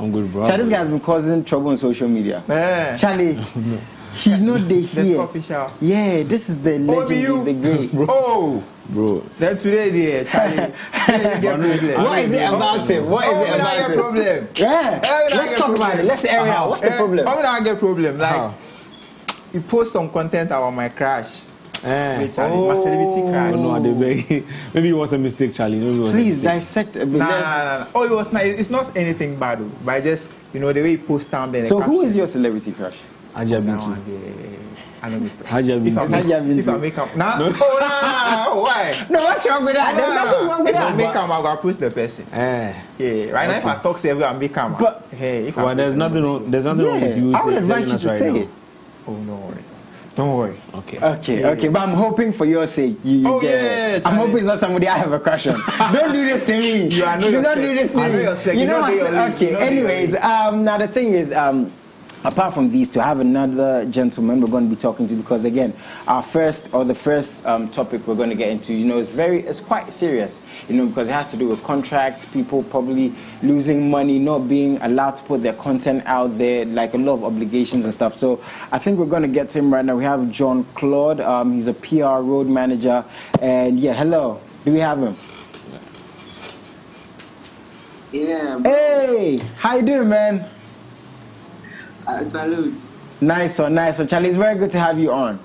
I'm good, bro. Charlie, this guy's been causing trouble on social media. Charlie, he's not the here. Yeah, this is the legend, the great. Bro. Then today, Charlie, what is it about him? What is it about him? Problem. Yeah, let's talk about it. Let's air it out. What's the problem? How I get problem? Like, you post some content about my crash. Wait, Charlie, my celebrity crash. Oh, no, maybe it was a mistake, Charlie. Please dissect a bit. Nah. Oh, it was nice. It's not anything bad, though. But just, the way you post down there. So who is your celebrity crush? Hajia Bintu. If I make up, no, why? No, what's wrong with that? There's nothing wrong with that. If I make up, I'll go approach the person. Yeah, right now if I talk to everyone, I make up. But hey, if there's nothing wrong. There's nothing wrong with you. I would advise you to say it. Oh, no worry. Don't worry. Okay. But I'm hoping for your sake. I'm hoping it's not somebody I have a crush on. Don't do this to me. You don't do this to me. You know what? Okay. Anyways, now the thing is, apart from these two, I have another gentleman we're going to be talking to, because again, the first topic we're going to get into, it's quite serious, because it has to do with contracts, people probably losing money, not being allowed to put their content out there, like a lot of obligations and stuff. So I think we're going to get to him right now. We have John Claude. He's a PR road manager, and yeah, hello. Do we have him? Yeah. Bro. Hey, how you doing, man? Salute. Nice one. Charlie, it's very good to have you on.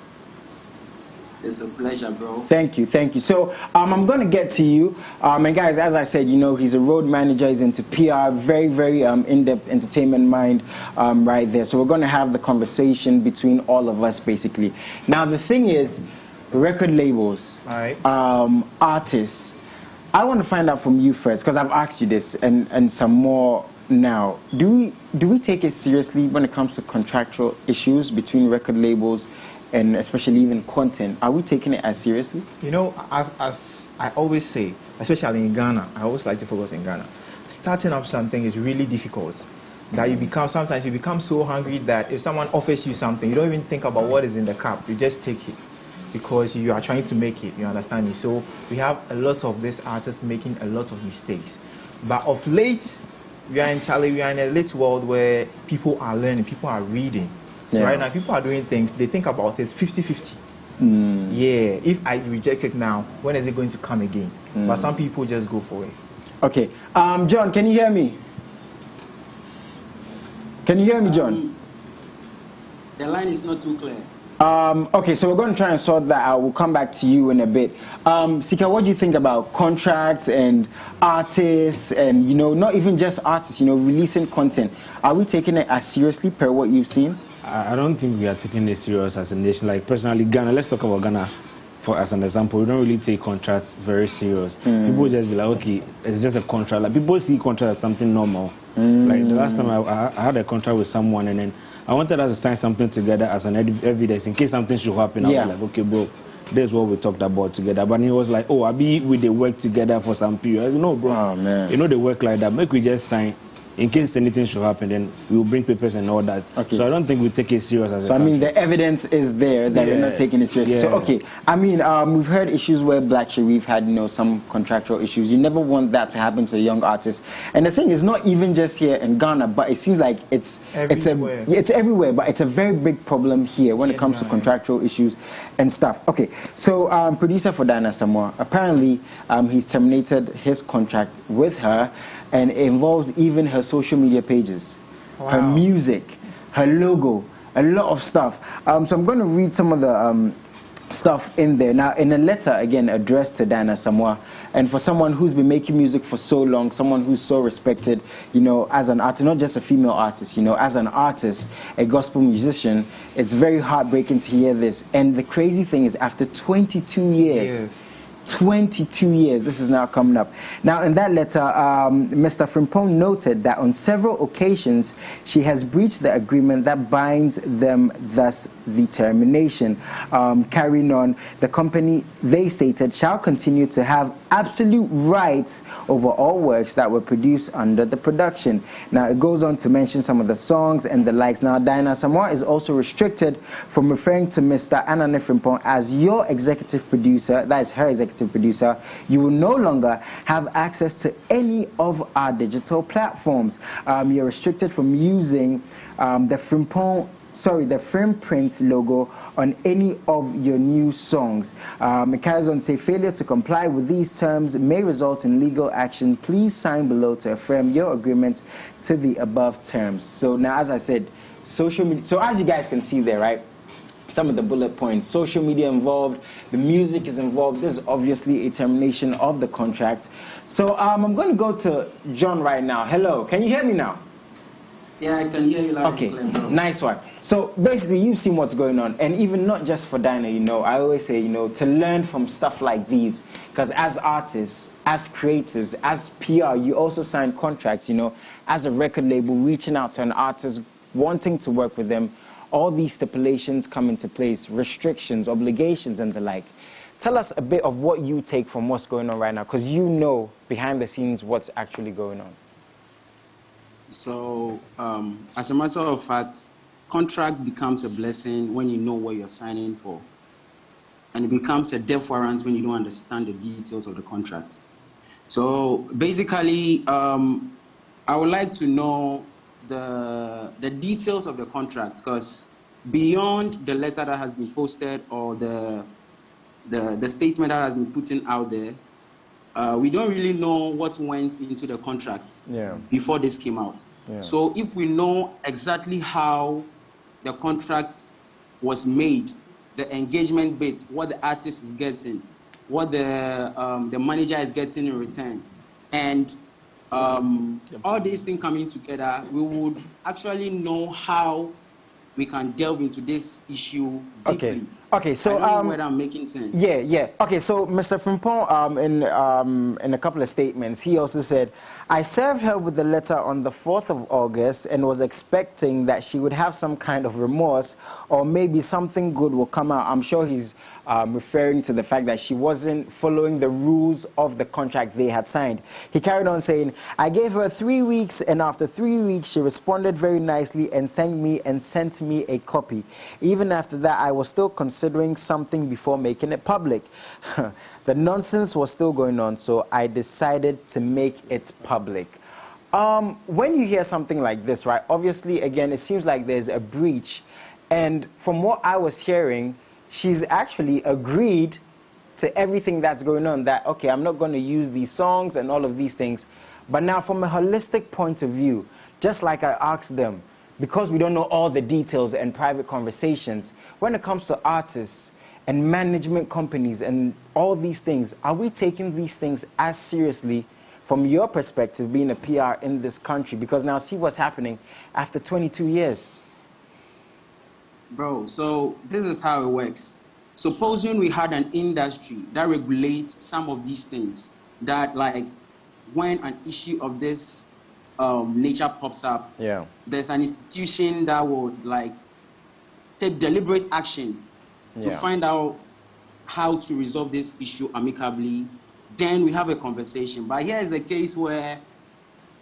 It's a pleasure, bro. Thank you. So I'm going to get to you. And guys, as I said, he's a road manager. He's into PR, very, very in-depth entertainment mind right there. So we're going to have the conversation between all of us, basically. Now, the thing is, record labels, artists. I want to find out from you first, because I've asked you this and some more. Now, do we take it seriously when it comes to contractual issues between record labels and especially even content? Are we taking it as seriously? As I always say, especially in Ghana, I always like to focus in Ghana. Starting up something is really difficult. That sometimes you become so hungry that if someone offers you something, you don't even think about what is in the cup. You just take it because you are trying to make it. You understand me? So we have a lot of these artists making a lot of mistakes. But of late, we are in a lit world where people are learning, people are reading. So right now, people are doing things, they think about it 50-50. Yeah, if I reject it now, when is it going to come again? But some people just go for it. Okay. John, can you hear me? Can you hear me, John? The line is not too clear. Okay, so we're going to try and sort that out. We'll come back to you in a bit. Sika, what do you think about contracts and artists and, not even just artists, releasing content? Are we taking it as seriously per what you've seen? I don't think we are taking it serious as a nation. Like, personally, Ghana, let's talk about Ghana as an example. We don't really take contracts very serious. People just be like, okay, it's just a contract. Like, people see contract as something normal. Like, the last time I had a contract with someone, and then I wanted us to sign something together as an evidence in case something should happen. I was like, okay, bro, this is what we talked about together. But he was like, oh, we they work together for some period. I said, no, bro. Oh, man. They work like that. Make we just sign. In case anything should happen, then we will bring papers and all that. Okay. So I don't think we take it serious as a country. I mean, the evidence is there that you're not taking it seriously. So, okay. I mean, we've heard issues where Black Sherif had, some contractual issues. You never want that to happen to a young artist. And the thing is, not even just here in Ghana, but it seems like it's everywhere. But it's a very big problem here when it comes to contractual issues and stuff. Okay. So, producer for Diana Samoa, apparently, he's terminated his contract with her. And it involves even her social media pages, her music, her logo, a lot of stuff. So I'm going to read some of the stuff in there. Now, in a letter, again, addressed to Diana Samoa, and for someone who's been making music for so long, someone who's so respected, as an artist, not just a female artist, as an artist, a gospel musician, it's very heartbreaking to hear this. And the crazy thing is, after 22 years... 22 years, this is now coming up. Now, in that letter, Mr. Frimpong noted that on several occasions, she has breached the agreement that binds them, thus the termination. Carrying on, the company, they stated, shall continue to have absolute rights over all works that were produced under the production. Now, it goes on to mention some of the songs and the likes. Now, Diana Samoa is also restricted from referring to Mr. Anane Frimpong as your executive producer, that is her executive producer. You will no longer have access to any of our digital platforms. You're restricted from using the Frimprints logo on any of your new songs. It carries on to say, failure to comply with these terms may result in legal action. Please sign below to affirm your agreement to the above terms. So now, as I said, social media, so as you guys can see there, right, some of the bullet points, social media involved, the music is involved. This is obviously a termination of the contract. So I'm going to go to John right now. Hello, can you hear me now? Yeah, I can hear you loud okay, and clear, bro. Nice one. So basically, you've seen what's going on, and even not just for Dinah, you know, I always say, you know, to learn from stuff like these, because as artists, as creatives, as PR, you also sign contracts, you know, as a record label, reaching out to an artist, wanting to work with them, all these stipulations come into place, restrictions, obligations, and the like. Tell us a bit of what you take from what's going on right now, because you know behind the scenes what's actually going on. So, as a matter of fact, contract becomes a blessing when you know what you're signing for. And it becomes a death warrant when you don't understand the details of the contract. So, basically, I would like to know the details of the contract, because beyond the letter that has been posted or the statement that has been put in out there, we don't really know what went into the contract before this came out. Yeah. So if we know exactly how the contract was made, the engagement bit, what the artist is getting, what the manager is getting in return, and all these things coming together, we would actually know how we can delve into this issue deeply. Okay, so I don't know whether I'm making sense. Yeah. Okay, so Mr. Frimpong, in a couple of statements, he also said, I served her with the letter on the 4th of August and was expecting that she would have some kind of remorse or maybe something good will come out. I'm sure he's referring to the fact that she wasn't following the rules of the contract they had signed. He carried on saying, I gave her 3 weeks, and after 3 weeks, she responded very nicely and thanked me and sent me a copy. Even after that, I was still considering something before making it public. The nonsense was still going on, so I decided to make it public. When you hear something like this, right, obviously, again, it seems like there's a breach. And from what I was hearing, she's actually agreed to everything that's going on, that, okay, I'm not going to use these songs and all of these things. But now, from a holistic point of view, just like I asked them, because we don't know all the details and private conversations, when it comes to artists and management companies and all these things, are we taking these things as seriously from your perspective, being a PR in this country? Because now see what's happening after 22 years. Bro, so this is how it works. Supposing we had an industry that regulates some of these things, that like when an issue of this nature pops up, there's an institution that would like take deliberate action to find out how to resolve this issue amicably, then we have a conversation. But here is the case where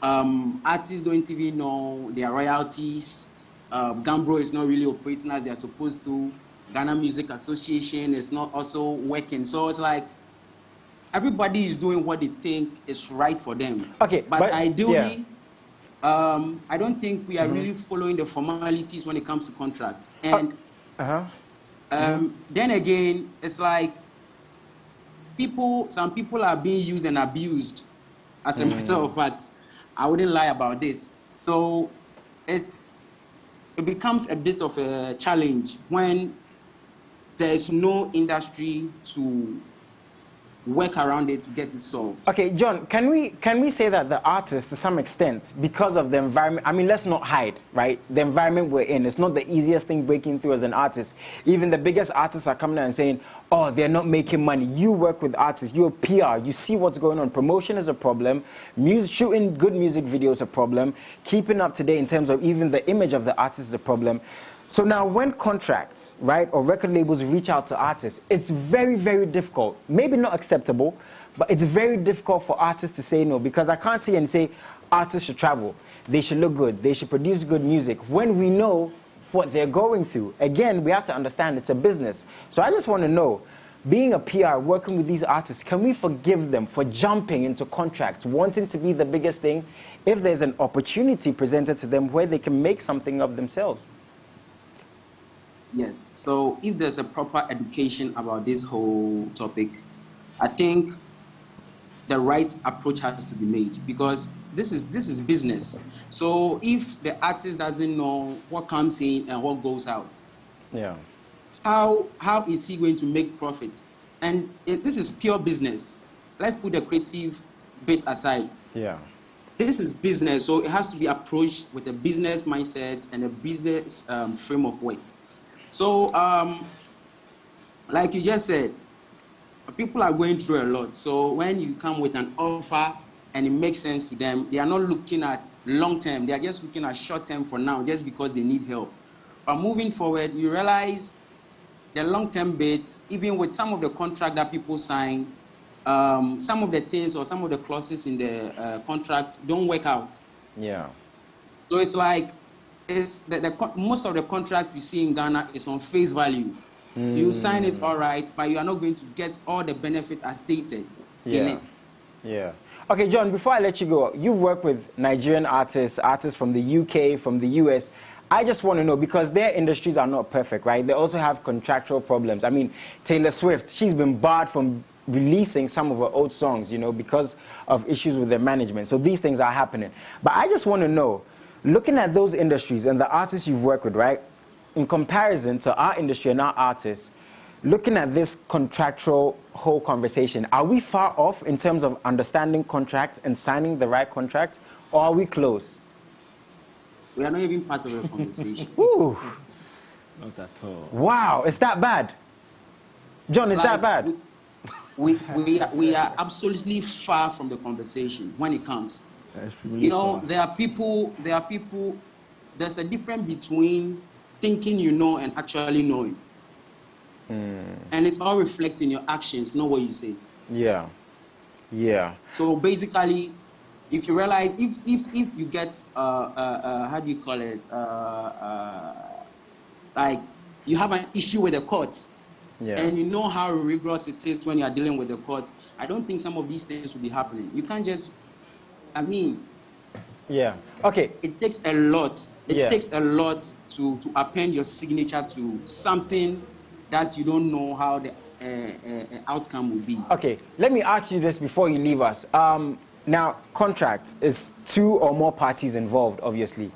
artists don't even know their royalties. Gambro is not really operating as they're supposed to. Ghana Music Association is not also working. So it's like everybody is doing what they think is right for them. Okay, but ideally, I don't think we are really following the formalities when it comes to contracts. And then again, it's like some people are being used and abused. As a matter of fact, I wouldn't lie about this. So it becomes a bit of a challenge when there's no industry to work around it to get it solved. Okay, John, can we say that the artists, to some extent, because of the environment, I mean, let's not hide, right? The environment we're in, it's not the easiest thing breaking through as an artist. Even the biggest artists are coming out and saying, oh, they're not making money. You work with artists, you're PR, you see what's going on. Promotion is a problem. Shooting good music videos is a problem. Keeping up to date in terms of even the image of the artist is a problem. So now when contracts, right, or record labels reach out to artists, it's very, very difficult. Maybe not acceptable, But it's very difficult for artists to say no, because I can't sit and say artists should travel, they should look good, they should produce good music, when we know what they're going through. Again, we have to understand it's a business. So I just want to know, being a PR, working with these artists, can we forgive them for jumping into contracts, wanting to be the biggest thing, if there's an opportunity presented to them where they can make something of themselves? Yes. So if there's a proper education about this whole topic, I think the right approach has to be made, because this is business. So if the artist doesn't know what comes in and what goes out, yeah, how is he going to make profit? And this is pure business. Let's put the creative bit aside. Yeah. This is business, so it has to be approached with a business mindset and a business frame of work. So, like you just said, people are going through a lot. So when you come with an offer and it makes sense to them, they are not looking at long term. They are just looking at short term for now, just because they need help. But moving forward, you realize the long term bits, even with some of the contract that people sign, some of the things or some of the clauses in the contracts don't work out. Yeah. So it's like, most of the contract we see in Ghana is on face value. You sign it all right, but you are not going to get all the benefit as stated in it. Yeah. Okay, John, before I let you go, you've worked with Nigerian artists, artists from the UK, from the US. I just want to know, because their industries are not perfect, right? They also have contractual problems. I mean, Taylor Swift, she's been barred from releasing some of her old songs, you know, because of issues with their management. So these things are happening. But I just want to know, looking at those industries and the artists you've worked with, right, in comparison to our industry and our artists, looking at this contractual whole conversation, are we far off in terms of understanding contracts and signing the right contracts, or are we close? We are not even part of the conversation. Ooh. Not at all. Wow, it's that bad? John, is that bad? We are absolutely far from the conversation when it comes. Really, you know, there are people, there's a difference between thinking you know and actually knowing. And it's all reflecting your actions, not what you say. Yeah. Yeah. So basically, if you realize, if you get, how do you call it, like you have an issue with the court, and you know how rigorous it is when you are dealing with the court, I don't think some of these things will be happening. You can't just, I mean, yeah. Okay. it takes a lot. It takes a lot to append your signature to something that you don't know how the outcome will be. Okay, let me ask you this before you leave us. Now, contract is 2 or more parties involved, obviously.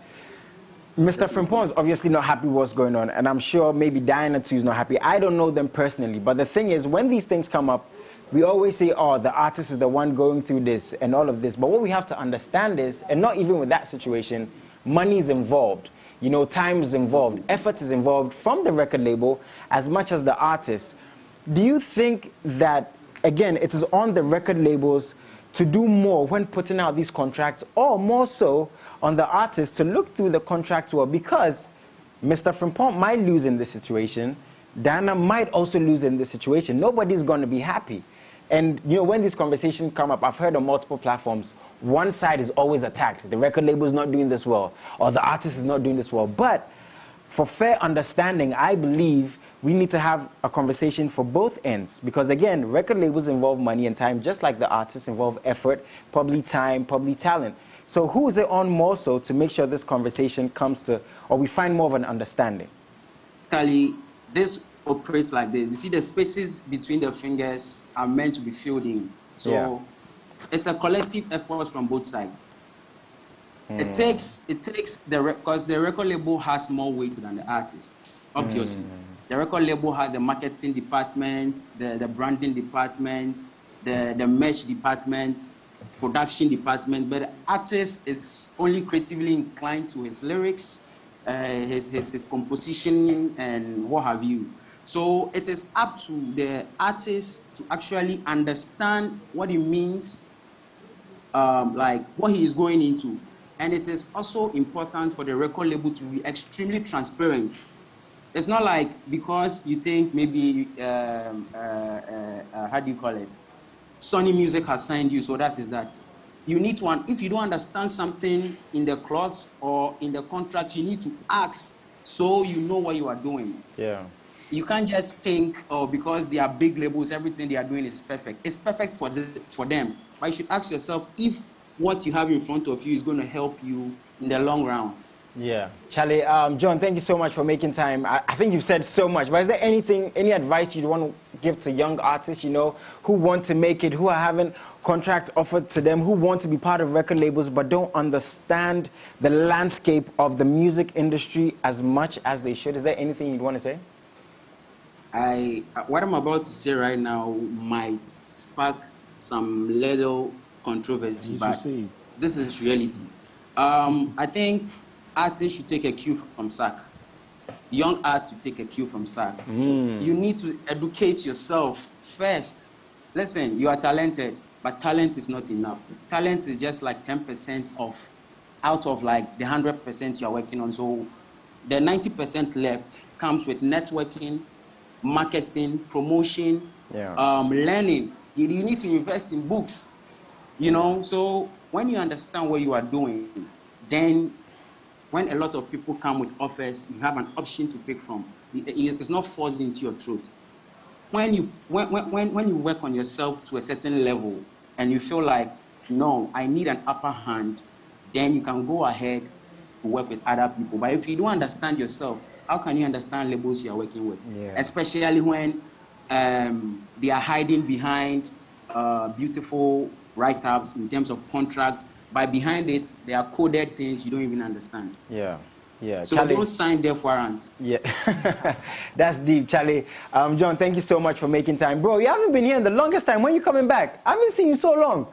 Mr. Frimpong is obviously not happy with what's going on, and I'm sure maybe Diana too is not happy. I don't know them personally, but the thing is, when these things come up, we always say, oh, the artist is the one going through this and all of this. But what we have to understand is, and not even with that situation, money is involved. You know, time is involved, effort is involved from the record label as much as the artist. Do you think that, again, it is on the record labels to do more when putting out these contracts, or more so on the artist to look through the contracts well? Because Mr. Frimpong might lose in this situation, Diana might also lose in this situation. Nobody's going to be happy. And, you know, when these conversations come up, I've heard on multiple platforms, one side is always attacked. The record label is not doing this well, or the artist is not doing this well. But for fair understanding, I believe we need to have a conversation for both ends. Because, again, record labels involve money and time, just like the artists involve effort, probably time, probably talent. So who is it on more so to make sure this conversation comes to, or we find more of an understanding? Kali, this operates like this. You see, the spaces between the fingers are meant to be filled in. So it's a collective effort from both sides. It takes because the record label has more weight than the artist, obviously. The record label has the marketing department, the branding department, the merch department, production department, but the artist is only creatively inclined to his lyrics, his composition, and what have you. So it is up to the artist to actually understand what it means, like what he is going into. And it is also important for the record label to be extremely transparent. It's not like because you think maybe, how do you call it? Sony Music has signed you, so that is that. You need to, if you don't understand something in the clause or in the contract, you need to ask so you know what you are doing. Yeah. You can't just think, oh, because they are big labels, everything they are doing is perfect. It's perfect for them. But you should ask yourself if what you have in front of you is going to help you in the long run. Yeah. Charlie, John, thank you so much for making time. I think you've said so much, but is there any advice you'd want to give to young artists, you know, who want to make it, who are having contracts offered to them, who want to be part of record labels but don't understand the landscape of the music industry as much as they should? Is there anything you'd want to say? What I'm about to say right now might spark some little controversy, but this is reality. I think artists should take a cue from SAC. Young artists should take a cue from SAC. You need to educate yourself first. Listen, you are talented, but talent is not enough. Talent is just like 10% out of like the 100% you are working on. So the 90% left comes with networking, marketing, promotion, learning. You need to invest in books, you know. So when you understand what you are doing, then when a lot of people come with offers, you have an option to pick from. It's not forced into your throat. When you work on yourself to a certain level and you feel like, no, I need an upper hand, then you can go ahead to work with other people. But if you don't understand yourself, how can you understand labels you are working with? Yeah. Especially when they are hiding behind beautiful write-ups in terms of contracts. But behind it, there are coded things you don't even understand. Yeah, yeah. So Charlie, don't sign death warrants. Yeah, that's deep, Charlie. John, thank you so much for making time. Bro, you haven't been here in the longest time. When are you coming back? I haven't seen you so long.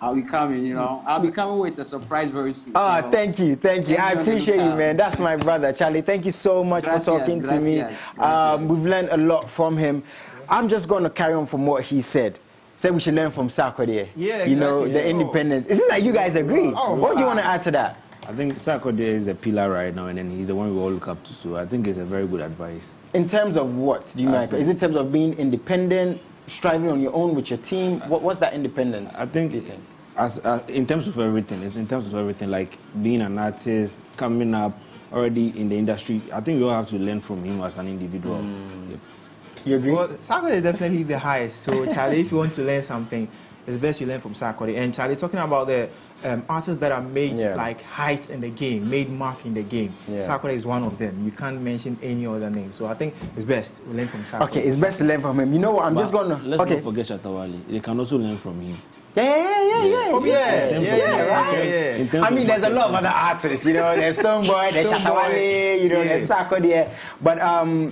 I'll be coming, you know. I'll be coming with a surprise very soon. So thank you. I appreciate you, man. That's my brother, Charlie. Thank you so much for talking to me. We've learned a lot from him. I'm just going to carry on from what he said. Said we should learn from Sarkodie. Yeah, exactly. You know, the independence. Is it like you guys agree? What do you want to add to that? I think Sarkodie is a pillar right now, and then he's the one we all look up to. So I think it's a very good advice. In terms of what do you mean? Is it in terms of being independent, striving on your own with your team? What's that independence? I think in terms of everything, it's in terms of everything, like being an artist, coming up already in the industry. I think we all have to learn from him as an individual. Yep. You agree? Well, Sarkodie is definitely the highest. So, Charlie, if you want to learn something, it's best you learn from Sarkodie. And Charlie, talking about the artists that are made like heights in the game, made mark in the game, Sarkodie is one of them. You can't mention any other name. So I think it's best we learn from Sarkodie. Okay, it's best to learn from him. You know what? I'm just going to... Let's not forget Shatawale. They can also learn from him. Yeah. I mean, there's a lot of other artists, you know. There's Stonebwoy, there's Shatawale, you know, there's Sarkodie. But,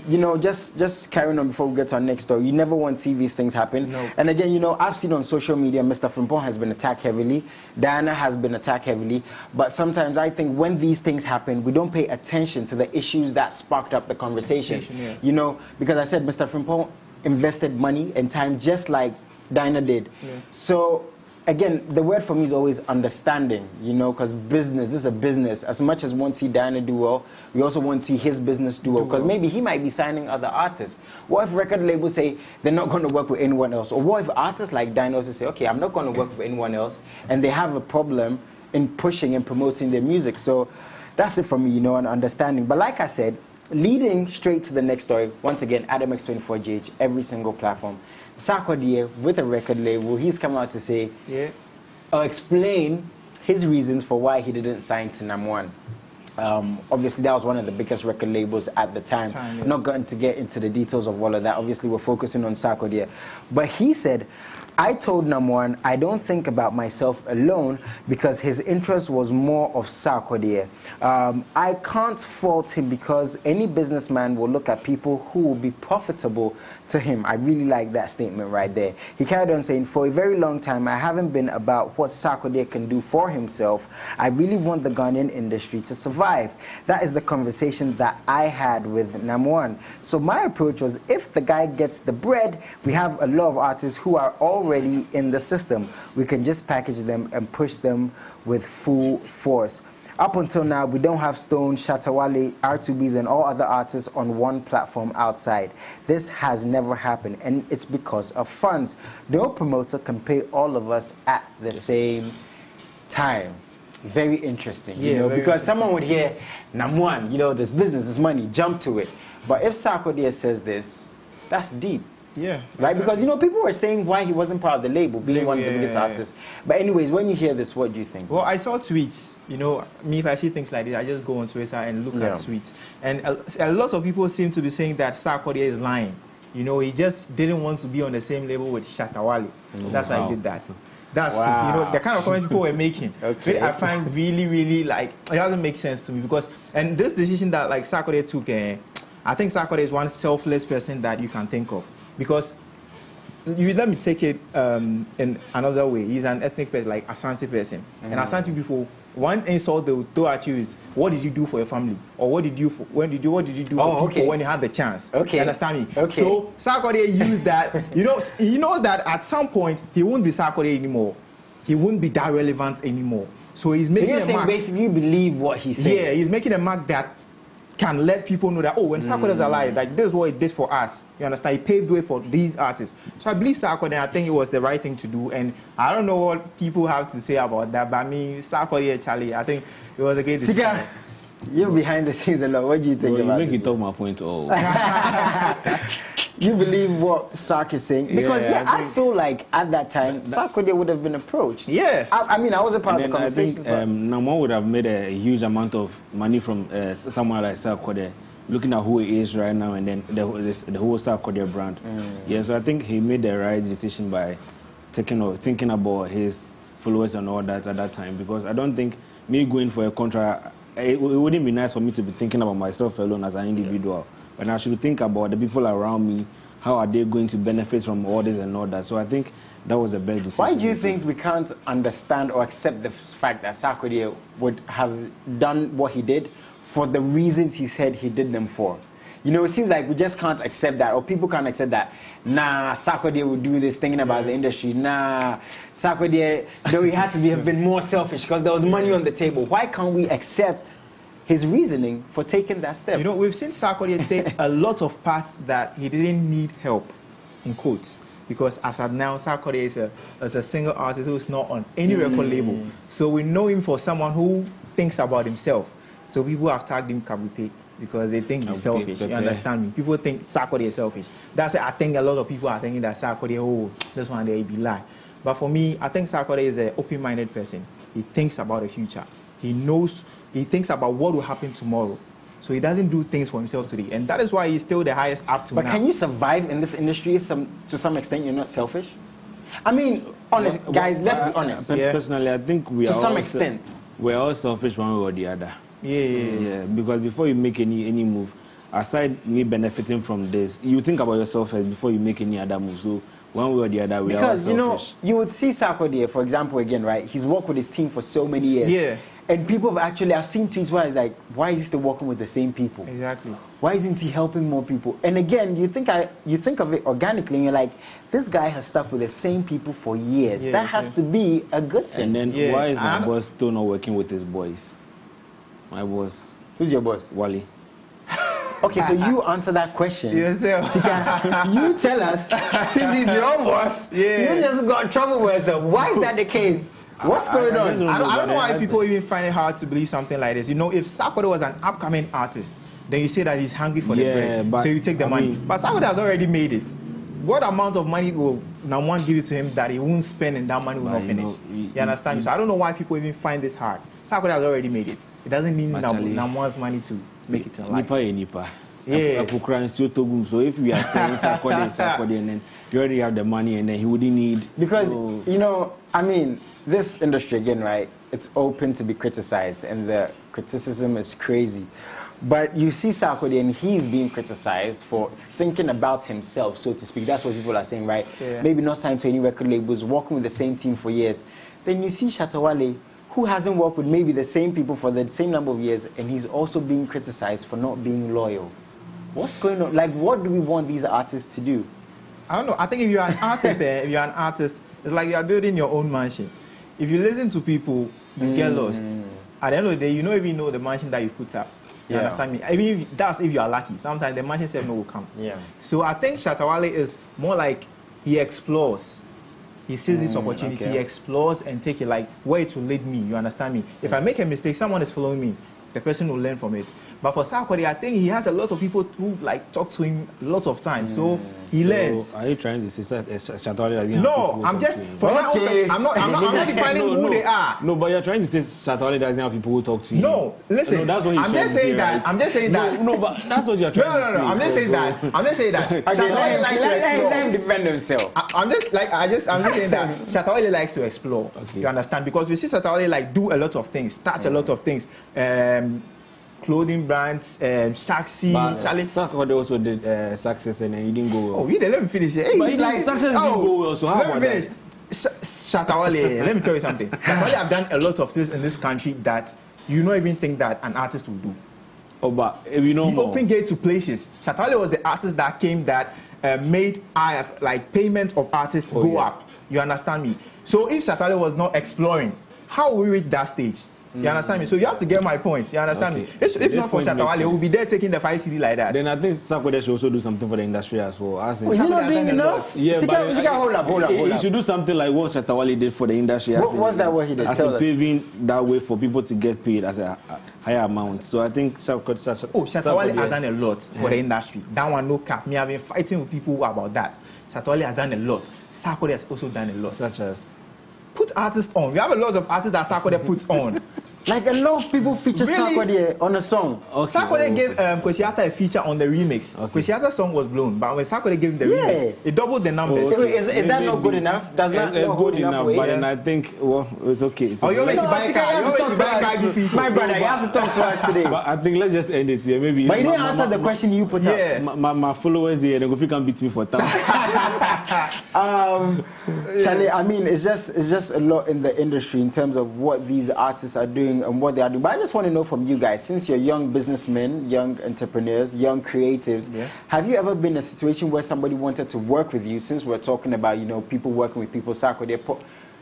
you know, just carrying on before we get to our next story. You never want to see these things happen. No. And again, you know, I've seen on social media, Mr. Frimpong has been attacked heavily. Diana has been attacked heavily. But sometimes I think when these things happen, we don't pay attention to the issues that sparked up the conversation. You know, because I said Mr. Frimpong invested money and time just like Dinah did. So again, the word for me is always understanding, you know, because this is a business. As much as we want to see Dinah do well, we also want to see his business do well, because maybe he might be signing other artists. What if record labels say they're not going to work with anyone else? Or what if artists like Dinah also say, okay, I'm not going to work with anyone else, and they have a problem in pushing and promoting their music? So that's it for me, you know, and understanding. But like I said, leading straight to the next story, once again, AdamX24GH, every single platform. Sarkodie with a record label, he's come out to say, explain his reasons for why he didn't sign to Nam1. Obviously, that was one of the biggest record labels at the time. Not going to get into the details of all of that. Obviously, we're focusing on Sarkodie. But he said, I told Nam1 I don't think about myself alone because his interest was more of Sarkodie. I can't fault him because any businessman will look at people who will be profitable to him. I really like that statement right there. He carried on saying, for a very long time, I haven't been about what Sarkodie can do for himself. I really want the Ghanaian industry to survive. That is the conversation that I had with Nam1. So my approach was, if the guy gets the bread, we have a lot of artists who are already in the system. We can just package them and push them with full force. Up until now, we don't have Stone, Shatawale, R2Bs, and all other artists on one platform outside. This has never happened, and it's because of funds. No promoter can pay all of us at the same time. Very interesting, because someone would hear, Namuan, this business, this money, jump to it. But if Sarkodie says this, that's deep. Yeah. Right? Because, people were saying why he wasn't part of the label, being one of the biggest artists. But anyways, when you hear this, what do you think? Well, I saw tweets. Me, if I see things like this, I just go on Twitter and look at tweets. And a lot of people seem to be saying that Sarkodie is lying. He just didn't want to be on the same label with Shatawale. That's why he did that. That's, the kind of comment people were making. Okay. I find really, really, it doesn't make sense to me. And this decision that, Sarkodie took, I think Sarkodie is one selfless person that you can think of. Because let me take it in another way. He's an ethnic person, like Asante person. And Asante people, one insult they will throw at you is, what did you do for your family? Or what did you do for people when you had the chance? Okay. You understand me? Okay. So Sarkodie used that. You know that at some point he won't be Sarkodie anymore. He won't be that relevant anymore. So he's making a mark. Basically you believe what he's saying. Yeah, he's making a mark that can let people know that, when Sarkodie is alive, this is what he did for us. You understand? He paved way for these artists. So I believe Sarkodie, I think it was the right thing to do. And I don't know what people have to say about that, but Sarkodie, Charlie, I think it was a great decision. Sika, you're behind the scenes a lot. What do you think about this? You make it talk my point. You believe what Sark is saying? Because I feel like at that time, Sarkodie would have been approached. Yeah. I was a part of the conversation. I think Namon would have made a huge amount of money from someone like Sarkodie, looking at who he is right now, and then the whole Sarkodie brand. Yeah, so I think he made the right decision by thinking about his followers and all that at that time, because I don't think me going for a contract, it wouldn't be nice for me to be thinking about myself alone as an individual. But I should think about the people around me. How are they going to benefit from all this and all that? So I think that was the best decision. Why do you think we can't understand or accept the fact that Sarkodie would have done what he did for the reasons he said he did them for? It seems like we just can't accept that, or people can't accept that. Nah, Sarkodie would do this thinking about the industry. Nah, Sarkodie, though he had to have been more selfish because there was money on the table. Why can't we accept his reasoning for taking that step? We've seen Sarkodie take a lot of paths that he didn't need help, in quotes. Because as of now, Sarkodie is a single artist who's not on any record label. So we know him for someone who thinks about himself. So people have tagged him Kabupe because they think he's selfish. You understand me? People think Sarkodie is selfish. That's why I think a lot of people are thinking that Sarkodie, this one day be lie. But for me, I think Sarkodie is an open-minded person. He thinks about the future. He thinks about what will happen tomorrow. So he doesn't do things for himself today. And that is why he's still the highest up to now. But can you survive in this industry if to some extent you're not selfish? I mean, guys, let's be honest. Personally, I think we are to some extent. We're all selfish one way or the other. Yeah. Because before you make any move, aside me benefiting from this, you think about yourself first before you make any other move. So one way or the other, we are all selfish. You would see Sarkodie, for example, again, right? He's worked with his team for so many years. Yeah. And people have I've seen tweets where it's like, why is he still working with the same people? Exactly. Why isn't he helping more people? And again, you think of it organically, and you're like, this guy has stuck with the same people for years. That has to be a good thing. And then why is my boss still not working with his boys? My boss. Who's your boss? Wally. Okay, so you answer that question. Yes, sir. Sika, you tell us, since he's your boss, you just got trouble with him. Why is that the case? What's going on? I don't know why people even find it hard to believe something like this. If Sarkodie was an upcoming artist, then you say that he's hungry for the bread, so you take the money. But Sarkodie has already made it. What amount of money will Namwan give it to him that he won't spend and that money will not finish? You understand me? So I don't know why people even find this hard. Sarkodie has already made it. It doesn't need Namwan's money to make it in life. Yeah. So if we are saying Sarkodie, and then you already have the money, and then he wouldn't need. Because this industry again, right? It's open to be criticized, and the criticism is crazy. But you see Sarkodie, and he's being criticized for thinking about himself, so to speak. That's what people are saying, right? Yeah. Maybe not signed to any record labels, working with the same team for years. Then you see Shatawale, who hasn't worked with maybe the same people for the same number of years, and he's also being criticized for not being loyal. What's going on? Like, what do we want these artists to do? I don't know. I think if you're an artist, it's like you're building your own mansion. If you listen to people, you get lost. at the end of the day, you don't even know the mansion that you put up. You understand me? I mean, that's if you are lucky. Sometimes the mansion said no will come. Yeah. So I think Shatta Wale is more like he explores. He sees this opportunity, he explores and take it like where it will lead me. You understand me? If I make a mistake, someone is following me. The person will learn from it. But for Sarkodie, I think he has a lot of people who like talk to him lots of times, so he learns. Are you trying to say that Shatta Wale doesn't? No, I'm just for my own. I'm not defining who they are. No, but you're trying to say Shatta Wale doesn't have people who talk to you. No, listen. That's what I'm just saying that. Right? I'm just saying that. No, but that's what you're trying to say. No. I'm just saying that. I'm just saying that. Shatta Wale likes to explore. Let him defend himself. I'm just saying that Shatta Wale likes to explore. You understand? Because we see Shatta Wale like do a lot of things, starts a lot of things. Clothing brands, Saxy, Charlie. Sarkodie also did Success and he didn't go well. Oh, let me finish it. Hey, but like, Success didn't go well, so how about that? Shatta Wale, let me tell you something. Shatta Wale have done a lot of things in this country that you don't even think that an artist will do. Oh, but if you know he opened gates to places. Shatta Wale was the artist that came that made like payment of artists go up. You understand me? So if Shatta Wale was not exploring, how will we reach that stage? You understand me? So you have to get my point. You understand me? If not for Shatta Wale, he will be there taking the 5 CD like that. Then I think Sarkodie should also do something for the industry as well. Is he not doing enough? Yeah, but hold up. He should do something like what Shatta Wale did for the industry. What's that what he did? As paving that way for people to get paid as a higher amount. So I think Shatta Wale has done a lot for the industry. That one no cap. Me, I've been fighting with people about that. Shatta Wale has done a lot. Sarkodie has also done a lot. Such as? Put artists on. We have a lot of artists that Sarkodie puts on. Like a lot of people feature Sarkodie on a song. Sarkodie gave Kwesi Arthur a feature on the remix. Kwesi Arthur's song was blown, but when Sarkodie gave him the remix, it doubled the numbers. Is that not good enough? Does that not good enough? But then I think, well, it's okay. Oh, you're making buy a car. My brother, you have to talk to us today. But I think let's just end it here. Maybe. But you didn't answer the question you put up. My followers here, they can beat me for time. Charlie, I mean, it's just a lot in the industry in terms of what these artists are doing and what they are doing. But I just want to know from you guys, since you're young businessmen, young entrepreneurs, young creatives, have you ever been in a situation where somebody wanted to work with you? Since we're talking about, people working with people,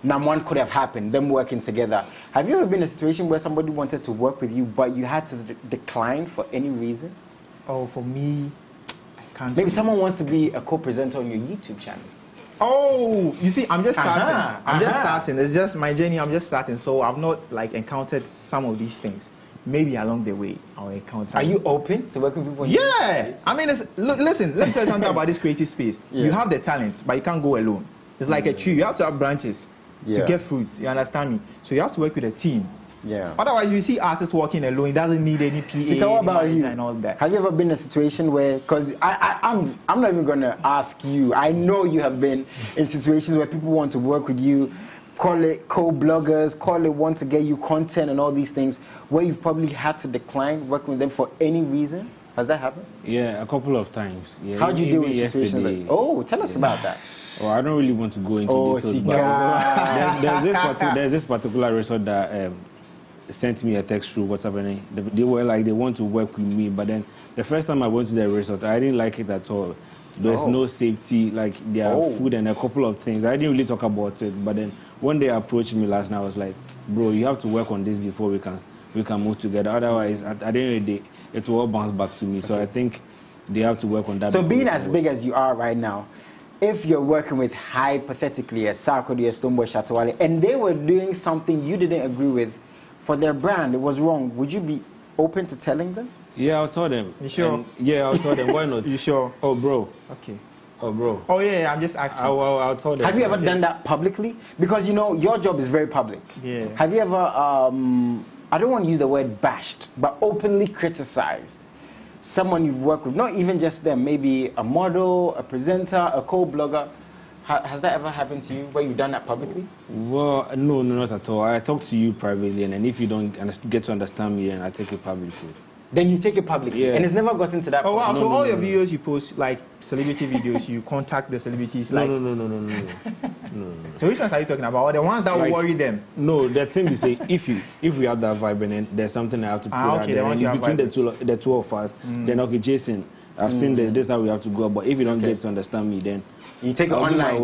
one could have happened, them working together. Have you ever been in a situation where somebody wanted to work with you, but you had to decline for any reason? Oh, for me, I can't. Maybe someone wants to be a co-presenter on your YouTube channel. Oh, you see, I'm just starting. I'm just starting. It's just my journey. I'm just starting. So I've not encountered some of these things. Maybe along the way I'll encounter. Are you open to working with people? Yeah. I mean, listen. Let me tell you something about this creative space. You have the talent, but you can't go alone. It's like a tree. You have to have branches to get fruits. You understand me? So you have to work with a team. Yeah. Otherwise, you see artists working alone. It doesn't need any PA. Sika, what about you? And all that. Have you ever been in a situation where, because I'm not even going to ask you. I know you have been in situations where people want to work with you, call it co-bloggers, call it want to get you content and all these things, where you've probably had to decline working with them for any reason. Has that happened? Yeah, a couple of times. Yeah, how do you deal with situations like? Oh, tell us about that. Oh, I don't really want to go into details, but there's this particular resort that sent me a text through WhatsApp, and they were like, they want to work with me. But then the first time I went to the resort, I didn't like it at all. There's no safety, like their food and a couple of things. I didn't really talk about it. But then when they approached me last night, I was like, bro, you have to work on this before we can move together. Otherwise, at the end of the day, it will all bounce back to me. So I think they have to work on that. So being as big as you are right now, if you're working with hypothetically a Sarkodie, a Stonebwoy, Shatta Wale, and they were doing something you didn't agree with for their brand, it was wrong, would you be open to telling them? Yeah, I'll tell them. You sure? Yeah, I'll tell them. Why not? You sure? Oh, bro. Okay. Oh, bro. Oh, yeah, I'm just asking. I'll tell them. Have you ever done that publicly? Because, your job is very public. Yeah. Have you ever, I don't want to use the word bashed, but openly criticized someone you've worked with? Not even just them, maybe a model, a presenter, a co-blogger. Has that ever happened to you, where you've done that publicly? Well, no, not at all. I talk to you privately, and then if you don't get to understand me, then I take it publicly. Then you take it publicly, and it's never gotten to that point. Oh, wow. So all your videos you post, like celebrity videos, you contact the celebrities? No. So which ones are you talking about? Or the ones that will worry them? No, the thing is, if we have that vibe, and then there's something I have to put out there, and between the two of us, then okay, Jason, I've seen this how we have to go. But if you don't get to understand me, then you take it online.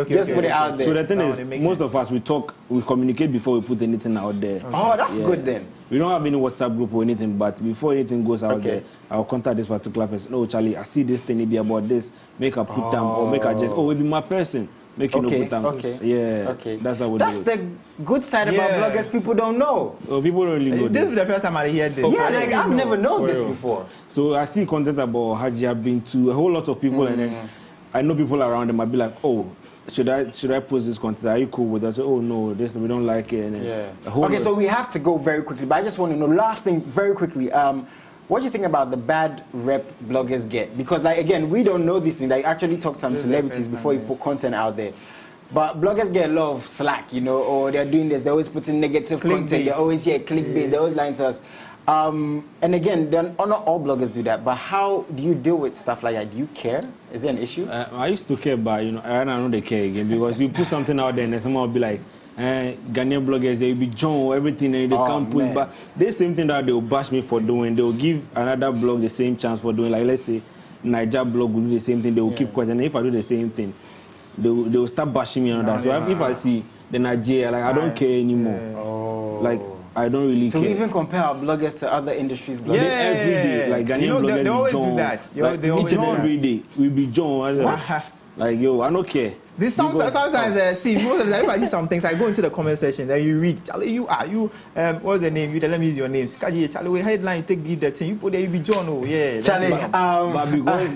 Just put it out there. So the thing is, most of us we communicate before we put anything out there. Oh, that's good then. We don't have any WhatsApp group or anything, but before anything goes out there, I'll contact this particular person. Oh, Charlie, I see this thing maybe about this. Make a put them or make a just it be my person. Make you know put them. Yeah. That's how we do it. That's the good side about bloggers people don't know. Oh, people don't really know this. This is the first time I hear this. Yeah, like I've never known this before. So I see content about Haji. I've been to a whole lot of people, and then I know people around them. I'd be like, oh, should I post this content? Are you cool with that? So, oh no, this we don't like it. And then okay, so we have to go very quickly, but I just want to know, last thing, very quickly. What do you think about the bad rep bloggers get? Because, like, again, we don't know these things. I actually talked to some celebrities before you put content out there. But bloggers get a lot of slack, you know, or they're doing this. They're always putting negative content. They're always clickbait. They're always lying to us. And again, not all bloggers do that. But how do you deal with stuff like that? Do you care? Is there an issue? I used to care, but, you know, I don't really care again. Because you put something out there and then someone will be like, Ghanaian bloggers, they will be John, everything, and they can't put. But the same thing that they will bash me for doing, they will give another blog the same chance for doing. Like, let's say, Niger blog will do the same thing, they will keep quiet. And if I do the same thing, they will start bashing me on that. So if I see the Nigeria, like, I don't care anymore. Like, I don't really care. So we even compare our bloggers to other industries. Every day, like Ghanaian bloggers, they always John, do that. Like, each and every day, we be John. Like, yo, I don't care. This sometimes see most of the time if I see some things, I go into the comment section, then you read, Charlie, what's the name? You tell me use your name. Skaji, Charlie, we headline, give that thing. You put there, you be John. Oh yeah, Charlie. But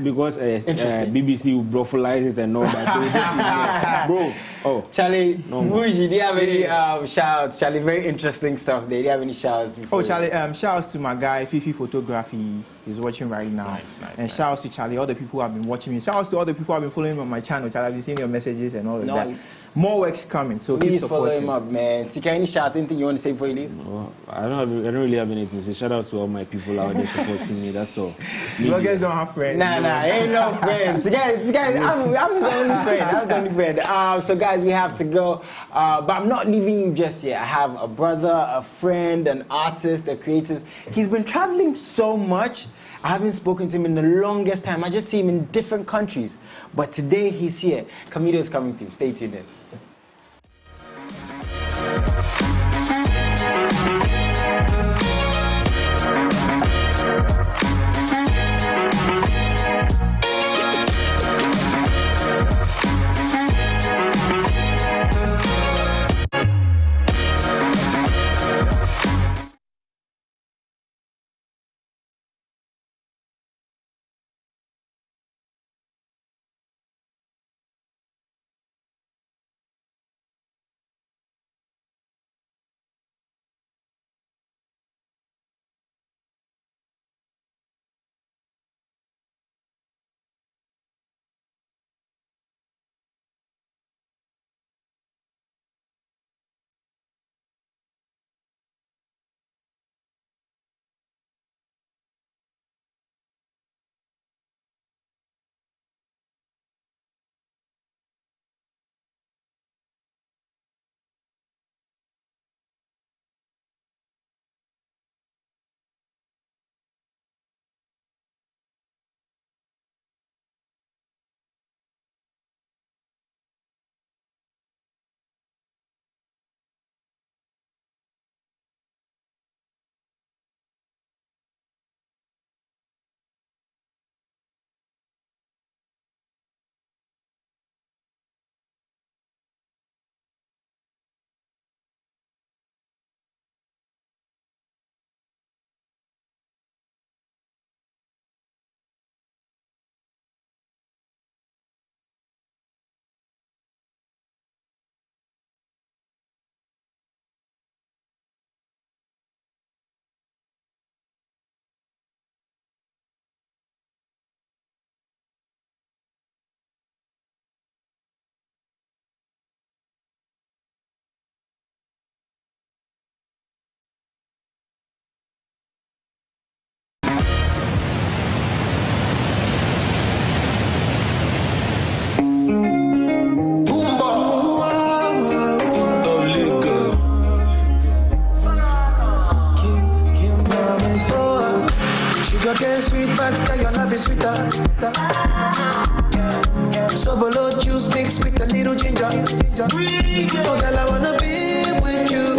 because BBC will brofolize it and all that, bro. Oh, Charlie, Muji, do you have any shouts? Charlie, very interesting stuff there. Do you have any shouts? Oh, Charlie, shouts to my guy Fifi Photography. He's watching right now. Nice. Shouts to Charlie, all the people who have been watching me. Shouts to all the people who have been following me on my channel. Charlie, I've been seeing your messages and all of that. More work's coming, so please keep follow supporting. him up, man. Tika, any shout, anything you want to say before you leave? No, I don't really have anything to say. Shout out to all my people out there supporting me. That's all. Bloggers don't have friends. Nah, ain't no friends. Guys, I'm his only friend. I'm his only friend. So guys, we have to go. But I'm not leaving you just yet. I have a brother, a friend, an artist, a creative. He's been traveling so much. I haven't spoken to him in the longest time. I just see him in different countries. But today he's here. Kamido is coming through. Stay tuned in. Sugar cane sweet, but your love is sweeter. So below juice mixed with a little ginger. Oh girl, I wanna be with you,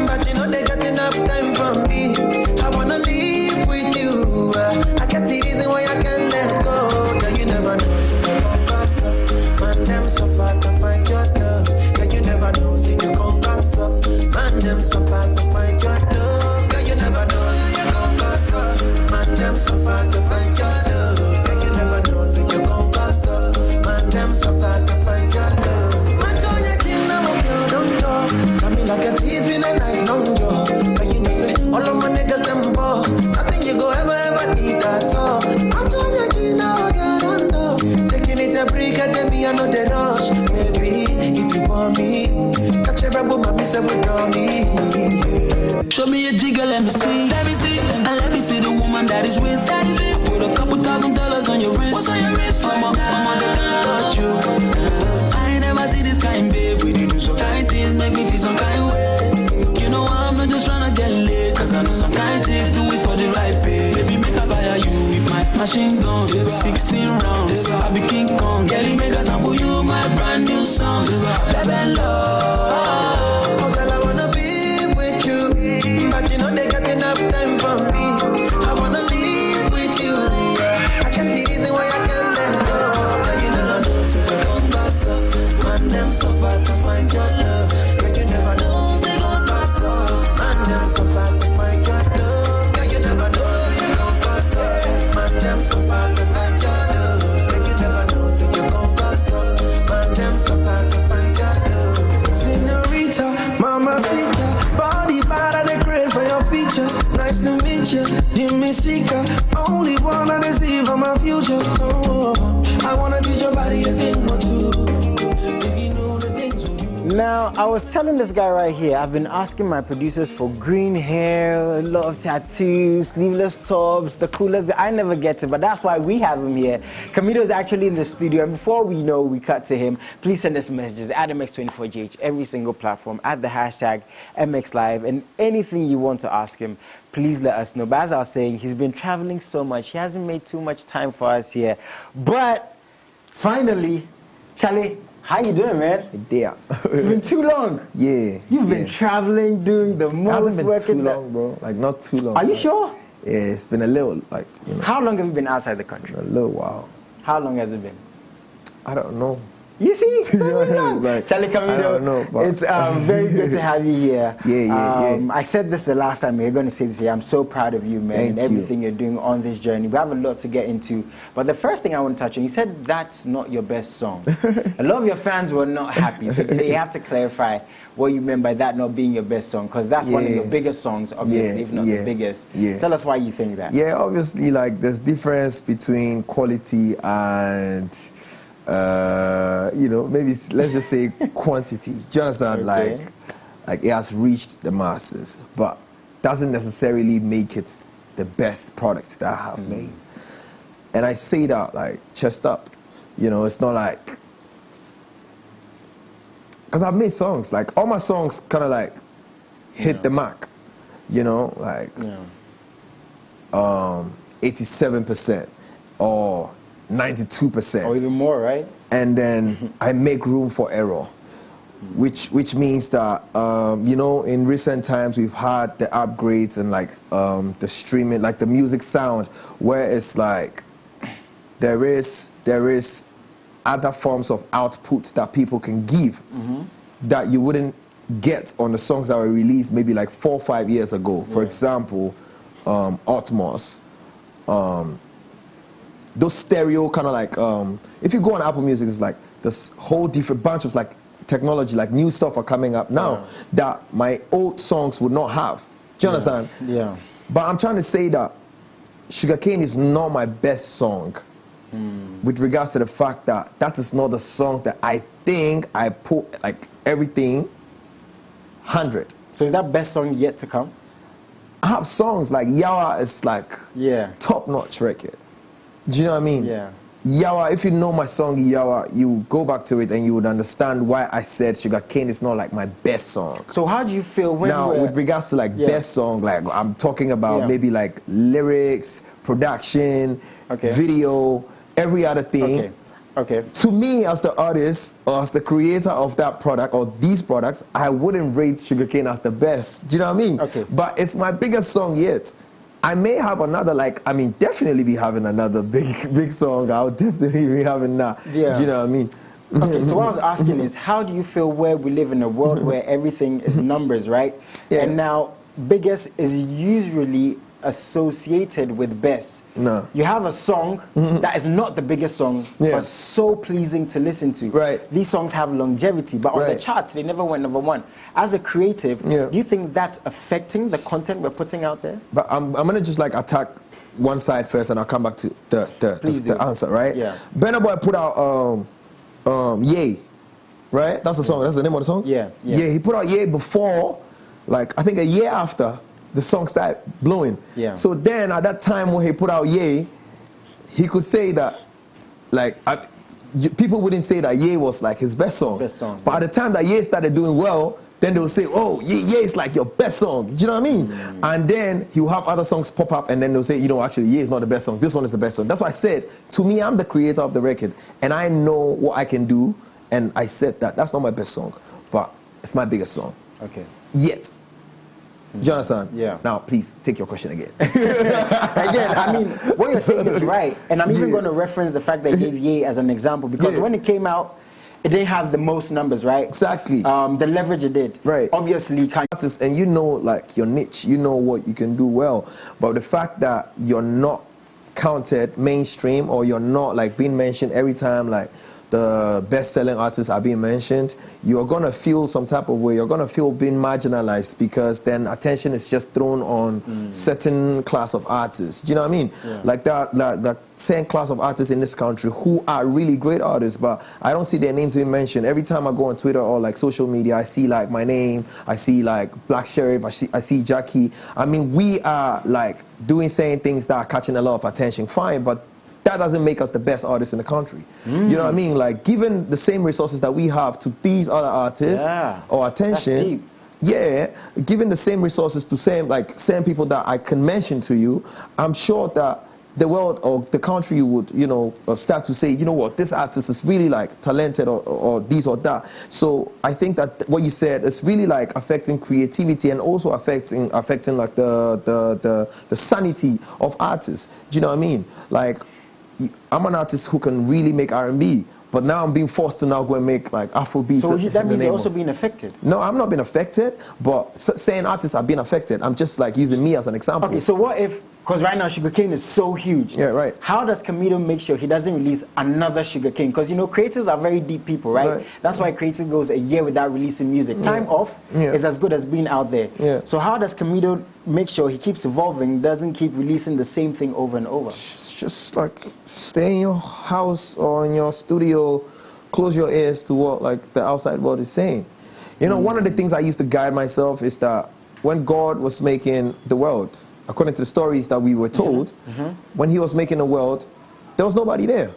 but you know they got enough time for me. I wanna live with you. I got the reason why I can't let go. Girl, you never know, so you gon' pass up. Man, them so far to find your love. Girl, you never know, so you gon' pass up. Man, them so far to find your love. Girl, you never know, so you gon' pass up. Man, them so far to find your love. Girl, you never know, so you gon' pass up. Man, them so far to find your love. Man, join your king, now I'm your don't talk. Come in like a thief in the night, no job. But you know, say, all of my niggas, them ball. Nothing you go ever need at all. Man, join your king, now I'm don't know. Taking it a break, and then me, I know the rush. Maybe, if you want me, catch a rebel, my miss with me. Show me a jigger, let me see. Let me see. And let me see the woman that is with. I put a couple $1,000 on your wrist. What's on your wrist? I'm on the touch you. I ain't never see this kind, babe. We do some kind things, make me feel some kind way. You know I'm not just tryna get laid, cause I know some kind things do it for the right pay. Baby, make a fire you with my machine gun. 16 rounds, I be King Kong. Girl, make a sample you my brand new song. Baby, love. Oh, girl, I wanna be with you, but you know they got enough time for me. I wanna live with you. I can't see reason why I can't let go. Girl, you never know, so you gon' pass up. Man, them so far to find your love. Girl, you never know, so you gon' pass up. Man, them so far to find your love. Girl, you never know, so you gon' pass up. Man, them so far to find your love. Girl, you never know, so you gon' pass up. Man, them so far to find your love. Senorita, mamacita, body bad and the grace for your features. Nice to meet you, Jimmy Seeker. Only one I receive for my future. Oh, I wanna teach your body a thing or two. If you know the things we do. Now, I was telling this guy right here, I've been asking my producers for green hair, a lot of tattoos, sleeveless tops, the coolest. I never get it, but that's why we have him here. Camilo is actually in the studio, and before we know, we cut to him. Please send us messages at MX24GH, every single platform, at the hashtag MXLive, and anything you want to ask him, please let us know. But as I was saying, he's been traveling so much, he hasn't made too much time for us here. But finally, Charlie, how you doing, man? Yeah. It's been too long. Yeah. You've been traveling, doing the most work. It hasn't been too long, bro. Like, not too long. Are you sure? Yeah, it's been a little, like, you know. How long have you been outside the country? A little while. How long has it been? I don't know. You see? Like, Charlie Camilo, I don't know, but it's very good to have you here. Yeah. I said this the last time, we're going to say this here. I'm so proud of you, man, and everything you're doing on this journey. We have a lot to get into. But the first thing I want to touch on, you said that's not your best song. A lot of your fans were not happy. So today you have to clarify what you meant by that not being your best song, because that's one of your biggest songs, obviously, if not the biggest. Tell us why you think that. Yeah, obviously, like, there's difference between quality and... you know, maybe let's just say quantity. Do you understand? Like it has reached the masses, but doesn't necessarily make it the best product that I have made. And I say that like chest up. You know, it's not like, because I've made songs, like all my songs kind of like hit the mark. You know, like 87% or 92%. Or even more, right? And then I make room for error, which means that, you know, in recent times we've had the upgrades and like the streaming, like the music sound, where it's like there is other forms of output that people can give that you wouldn't get on the songs that were released maybe like 4 or 5 years ago. For example, Otmos. Those stereo kind of like, if you go on Apple Music, it's like this whole different bunch of like technology, like new stuff are coming up now that my old songs would not have. Do you understand? Yeah. But I'm trying to say that Sugarcane is not my best song with regards to the fact that that is not the song that I think I put like everything 100. So is that best song yet to come? I have songs like Yawa is like top-notch record. Do you know what I mean? Yeah. Yawa, if you know my song Yawa, you go back to it and you would understand why I said Sugarcane is not like my best song. So how do you feel when now, with regards to like best song, like I'm talking about maybe like lyrics, production, video, every other thing. Okay. To me, as the artist or as the creator of that product or these products, I wouldn't rate Sugarcane as the best. Do you know what I mean? Okay. But it's my biggest song yet. I may have another, definitely be having another big song. I'll definitely be having that. Yeah. Do you know what I mean? Okay, so what I was asking is, how do you feel where we live in a world where everything is numbers, right? Yeah. And now, biggest is usually associated with best. No. You have a song that is not the biggest song, but so pleasing to listen to. Right. These songs have longevity, but on the charts, they never went #1. As a creative, do you think that's affecting the content we're putting out there? But I'm going to just like attack one side first and I'll come back to the answer, right? Yeah. Burna Boy put out Yay, right? That's the song. That's the name of the song? Yeah. Yeah, he put out Yay before, like I think a year after the song started blowing. Yeah. So then at that time when he put out Yay, he could say that, like, people wouldn't say that Yay was like his best song. But at the time that Yay started doing well, then they'll say, oh, Yay is like your best song. Do you know what I mean? And then he'll have other songs pop up and then they'll say, you know, actually, Yay is not the best song. This one is the best song. That's why I said, to me, I'm the creator of the record and I know what I can do. And I said that that's not my best song, but it's my biggest song. Okay. Yet. Do you understand? Yeah. Now, please, take your question again. Again, I mean, what you're saying is right. And I'm even going to reference the fact that I gave Ye as an example because when it came out, it didn't have the most numbers, right? Exactly. The leverage it did. Right. Obviously, and you know, like, your niche, you know what you can do well. But the fact that you're not counted mainstream or you're not, like, being mentioned every time, like, the best-selling artists are being mentioned, you're going to feel some type of way. You're going to feel being marginalized because then attention is just thrown on certain class of artists. Do you know what I mean? Yeah. Like that same class of artists in this country who are really great artists, but I don't see their names being mentioned. Every time I go on Twitter or like social media, I see like my name, I see like Black Sheriff, I see Jackie. I mean, we are like doing certain things that are catching a lot of attention. Fine, but that doesn't make us the best artists in the country. You know what I mean? Like, given the same resources that we have to these other artists or attention, given the same resources to same people that I can mention to you, I'm sure that the world or the country would, you know, start to say, you know what, this artist is really like talented or this or that. So I think that what you said is really like affecting creativity and also affecting like the sanity of artists. Do you know what I mean? Like, I'm an artist who can really make R&B, but now I'm being forced to now go and make like Afrobeats. So that means you're also being affected? No, I'm not being affected, but saying artists are being affected. I'm just like using me as an example. Okay, so what if, because right now Sugarcane is so huge. Yeah, right. How does Camido make sure he doesn't release another Sugarcane? Because, you know, creatives are very deep people, right? That's why creative goes a year without releasing music. Time off is as good as being out there. So how does Camido make sure he keeps evolving, doesn't keep releasing the same thing over and over? Just like stay in your house or in your studio, close your ears to what like the outside world is saying. You know, one of the things I used to guide myself is that when God was making the world, according to the stories that we were told, when he was making the world, there was nobody there.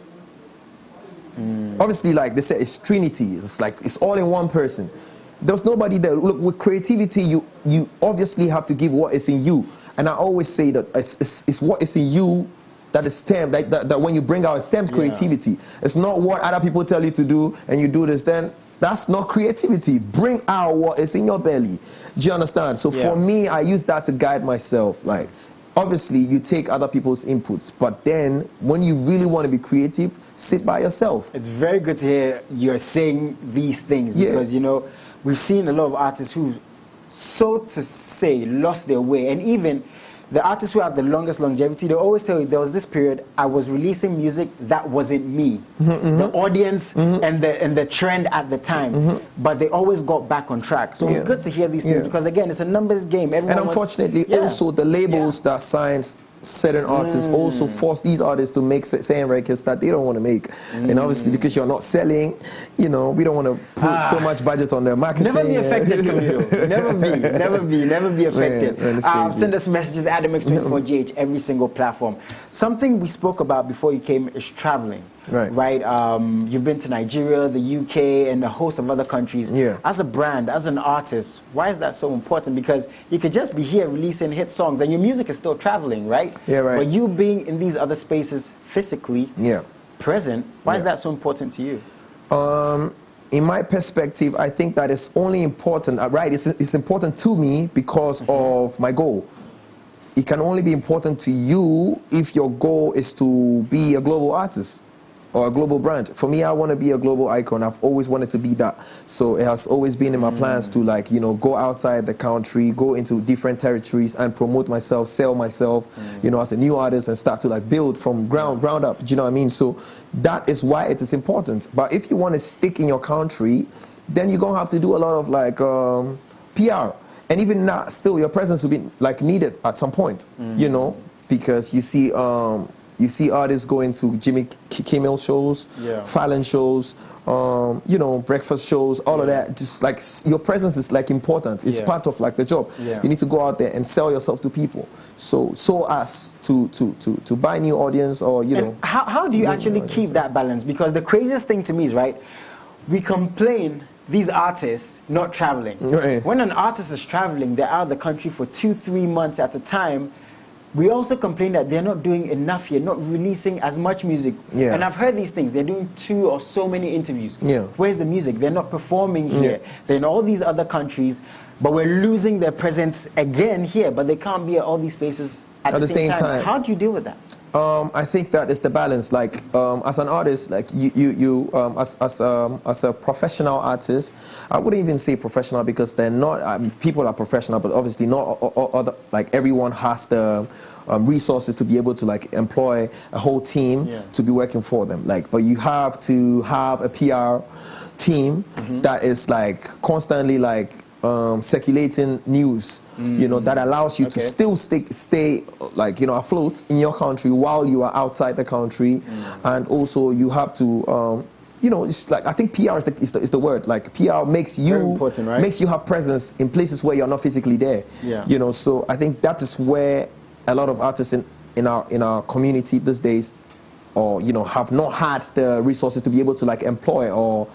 Obviously, like they said, it's Trinity. It's like it's all in one person. There was nobody there. Look, with creativity, you obviously have to give what is in you. And I always say that it's what is in you that is stemmed, that when you bring out stemmed creativity. It's not what other people tell you to do and you do this, then that's not creativity. Bring out what is in your belly. Do you understand? So for me, I use that to guide myself. Like, obviously, you take other people's inputs, but then when you really want to be creative, sit by yourself. It's very good to hear you're saying these things because, you know, we've seen a lot of artists who, so to say, lost their way. And even the artists who have the longest longevity, they always tell you there was this period I was releasing music that wasn't me, the audience and the trend at the time, but they always got back on track. So it's good to hear these things because again, it's a numbers game. Everyone and unfortunately, also the labels that signs certain artists also force these artists to make certain records that they don't want to make. And obviously, because you're not selling, you know, we don't want to put so much budget on their marketing. Never be affected, Camilo. Never be affected. Man, send us messages at MX24GH every single platform. Something we spoke about before you came is traveling. right? You've been to Nigeria, the UK, and a host of other countries. Yeah. As a brand, as an artist, why is that so important? Because you could just be here releasing hit songs, and your music is still traveling, right? Yeah, right. But you being in these other spaces physically present, why is that so important to you? In my perspective, I think that it's only important, right? It's important to me because of my goal. It can only be important to you if your goal is to be a global artist or a global brand. For me, I want to be a global icon. I've always wanted to be that. So it has always been in my plans to, like, you know, go outside the country, go into different territories and promote myself, sell myself, you know, as a new artist and start to, like, build from ground up. Do you know what I mean? So that is why it is important. But if you want to stick in your country, then you're going to have to do a lot of, like, PR. And even now, still, your presence will be, like, needed at some point, you know, because you see artists going to Jimmy Kimmel shows, Fallon shows, you know, breakfast shows, all of that. Just like your presence is, like, important. It's part of, like, the job. You need to go out there and sell yourself to people. So as to buy new audience, or, you know. How do you actually keep that balance? Because the craziest thing to me is, right, we complain these artists not traveling. Right. When an artist is traveling, they're out of the country for 2-3 months at a time. We also complain that they're not doing enough here, not releasing as much music. And I've heard these things. They're doing 2 or so many interviews. Where's the music? They're not performing here. They're in all these other countries, but we're losing their presence again here, but they can't be at all these places at the same time. How do you deal with that? I think that is the balance. Like, as an artist, like as a professional artist, I wouldn't even say professional because they're not. People are professional, but obviously not. Like, everyone has the resources to be able to, like, employ a whole team to be working for them. Like, but you have to have a PR team that is, like, constantly, like, circulating news, you know, that allows you to still stay, like, you know, afloat in your country while you are outside the country. And also you have to, you know, it's like, I think PR is the word. Like, PR makes you, right? makes you have presence in places where you're not physically there. You know, so I think that is where a lot of artists in our community these days, or, you know, have not had the resources to be able to, like, employ or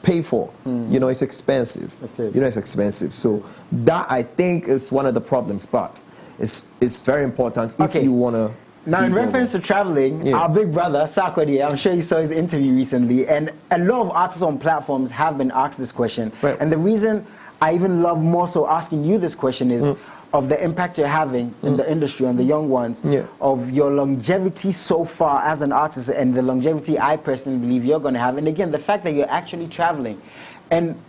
pay for. You know, it's expensive. You know, it's expensive. So that, I think, is one of the problems, but it's very important if you want to. Now, in reference to traveling, our big brother, Sarkodie, I'm sure you saw his interview recently, and a lot of artists on platforms have been asked this question. And the reason I even love more so asking you this question is of the impact you're having in the industry on the young ones, of your longevity so far as an artist, and the longevity I personally believe you're going to have. And again, the fact that you're actually traveling. And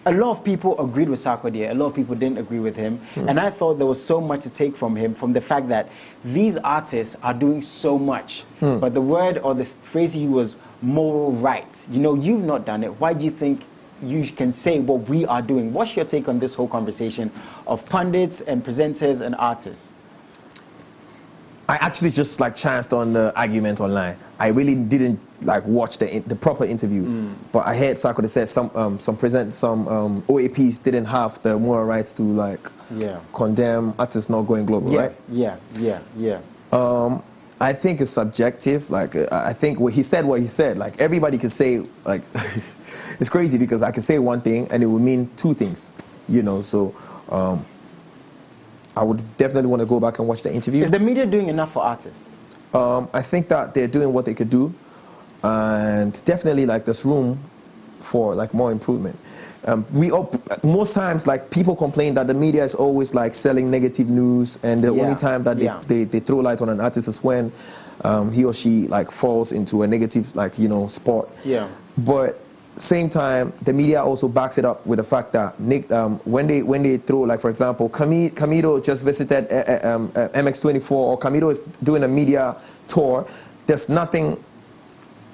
a lot of people agreed with Sarkodie, a lot of people didn't agree with him. And I thought there was so much to take from him, from the fact that these artists are doing so much. But the word or the phrase he was moral right. You know, you've not done it. Why do you think you can say what we are doing? What's your take on this whole conversation of pundits and presenters and artists? I actually just, like, chanced on the argument online. I really didn't, like, watch the proper interview, but I heard Sarkodie said some OAPs didn't have the moral rights to, like, condemn artists not going global, right? I think it's subjective. Like, I think what he said, like, everybody can say, like, it's crazy because I can say one thing and it would mean 2 things, you know. So I would definitely want to go back and watch the interview. Is the media doing enough for artists? I think that they're doing what they could do, and definitely, like, there's room for, like, more improvement. Most times, like, people complain that the media is always, like, selling negative news, and the only time that they throw light on an artist is when he or she, like, falls into a negative, like, you know, spot. But same time, the media also backs it up with the fact that when they throw, like, for example, Camilo just visited MX24, or Camilo is doing a media tour, there's nothing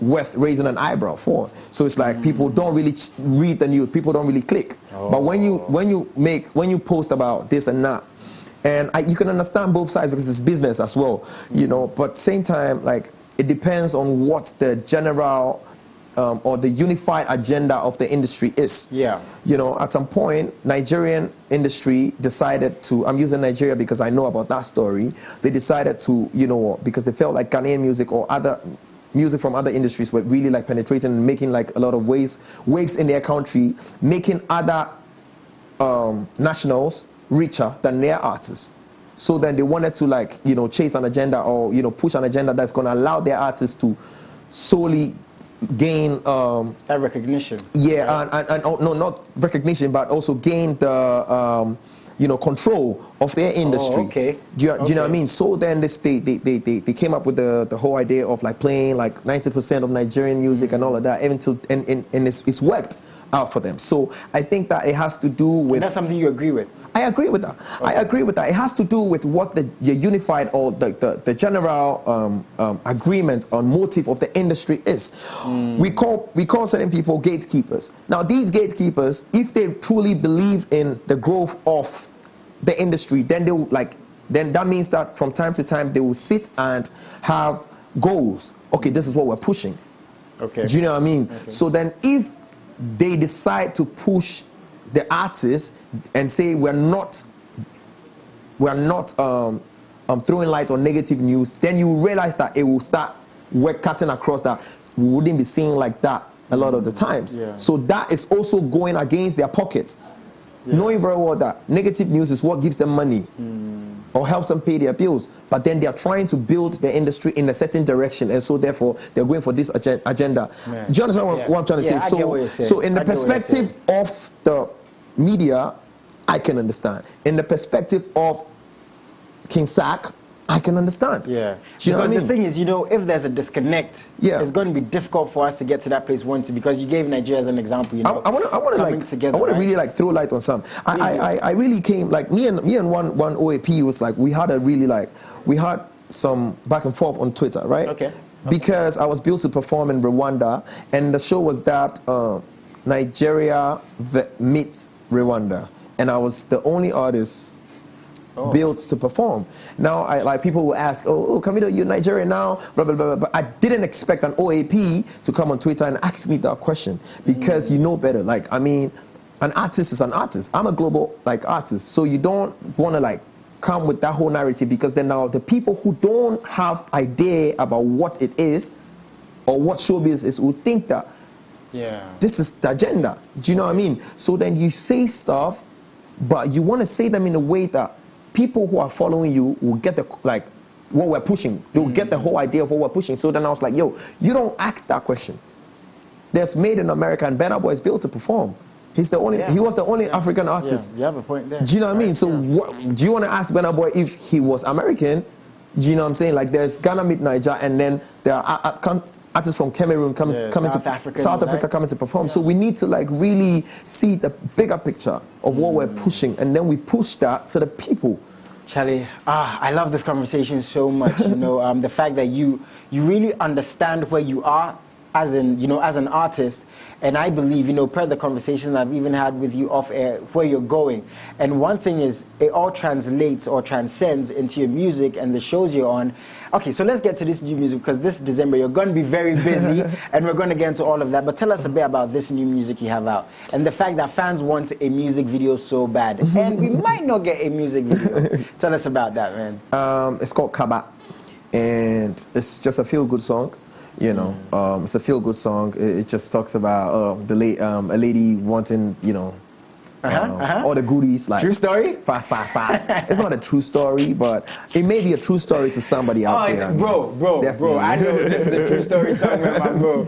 worth raising an eyebrow for. So it's like people don't really read the news, people don't really click. But when you post about this and that, and you can understand both sides because it's business as well, you know. But same time, like, it depends on what the general or the unified agenda of the industry is. You know, at some point, Nigerian industry decided to, I'm using Nigeria because I know about that story, they decided to, you know, because they felt like Ghanaian music or other music from other industries were really like penetrating and making like a lot of waves in their country, making other nationals richer than their artists. So then they wanted to like, you know, chase an agenda or, you know, push an agenda that's going to allow their artists to solely gain that recognition. Yeah, right? and no, not recognition, but also gain the you know, control of their industry. Oh, okay. Do you know what I mean? So then they came up with the whole idea of like playing like 90% of Nigerian music and all of that, even till and it's worked out for them. So I think that it has to do with. And that's something you agree with. I agree with that. Okay. I agree with that. It has to do with what the unified or the general agreement or motive of the industry is. We call certain people gatekeepers. Now these gatekeepers, if they truly believe in the growth of the industry, then they will then that means that from time to time they will sit and have goals. Okay, this is what we're pushing. Okay. Do you know what I mean? Okay. So then if they decide to push the artists and say we're not throwing light on negative news, then you realize that it will start cutting across that we wouldn't be seeing like that a lot of the times. Yeah. So that is also going against their pockets. Yeah. Knowing very well that negative news is what gives them money or helps them pay their bills, but then they are trying to build the industry in a certain direction, and so therefore they're going for this agenda. Man. Do you understand what I'm trying to say? So in the perspective of the media, I can understand. In the perspective of King Sack, I can understand. Yeah. Do you know what I mean? The thing is, you know, if there's a disconnect, it's going to be difficult for us to get to that place once, because you gave Nigeria as an example. You know, I want to really like throw light on some. I really came like me and one OAP was like we had some back and forth on Twitter, right? Okay. Because I was built to perform in Rwanda, and the show was that Nigeria meets Rwanda, and I was the only artist built to perform. Now, people will ask, oh, Kamido, you're Nigerian now, blah, blah, blah, but I didn't expect an OAP to come on Twitter and ask me that question, because you know better. Like, I mean, an artist is an artist. I'm a global, artist, so you don't want to, come with that whole narrative, because then now the people who don't have idea about what it is or what showbiz is will think that this is the agenda. Do you know what I mean? So then you say stuff, but you want to say them in a way that people who are following you will get the what we're pushing. They'll get the whole idea of what we're pushing. So then I was like, yo, you don't ask that question. There's Made in America, and Burna Boy is built to perform. He's the only. He was the only African artist. You have a point there. Do you know what I mean? So do you want to ask Burna Boy if he was American? Do you know what I'm saying? Like, there's Ghana meet Niger, and then there are artists from Cameroon coming to South Africa coming to perform. So we need to really see the bigger picture of what we're pushing, and then we push that to the people. Charlie, I love this conversation so much. You know, the fact that you really understand where you are as an artist. And I believe, per the conversations I've even had with you off air, where you're going. And one thing is, it all translates or transcends into your music and the shows you're on. Okay, so let's get to this new music, because this December you're going to be very busy, and we're going to get into all of that. But tell us a bit about this new music you have out, and the fact that fans want a music video so bad, and we might not get a music video. Tell us about that, man. It's called Kaba, and it's just a feel-good song. You know, it's a feel-good song. It just talks about a lady wanting, all the goodies, like true story. Fast. It's not a true story, but it may be a true story to somebody out there. Bro. I know this is a true story song, man, bro.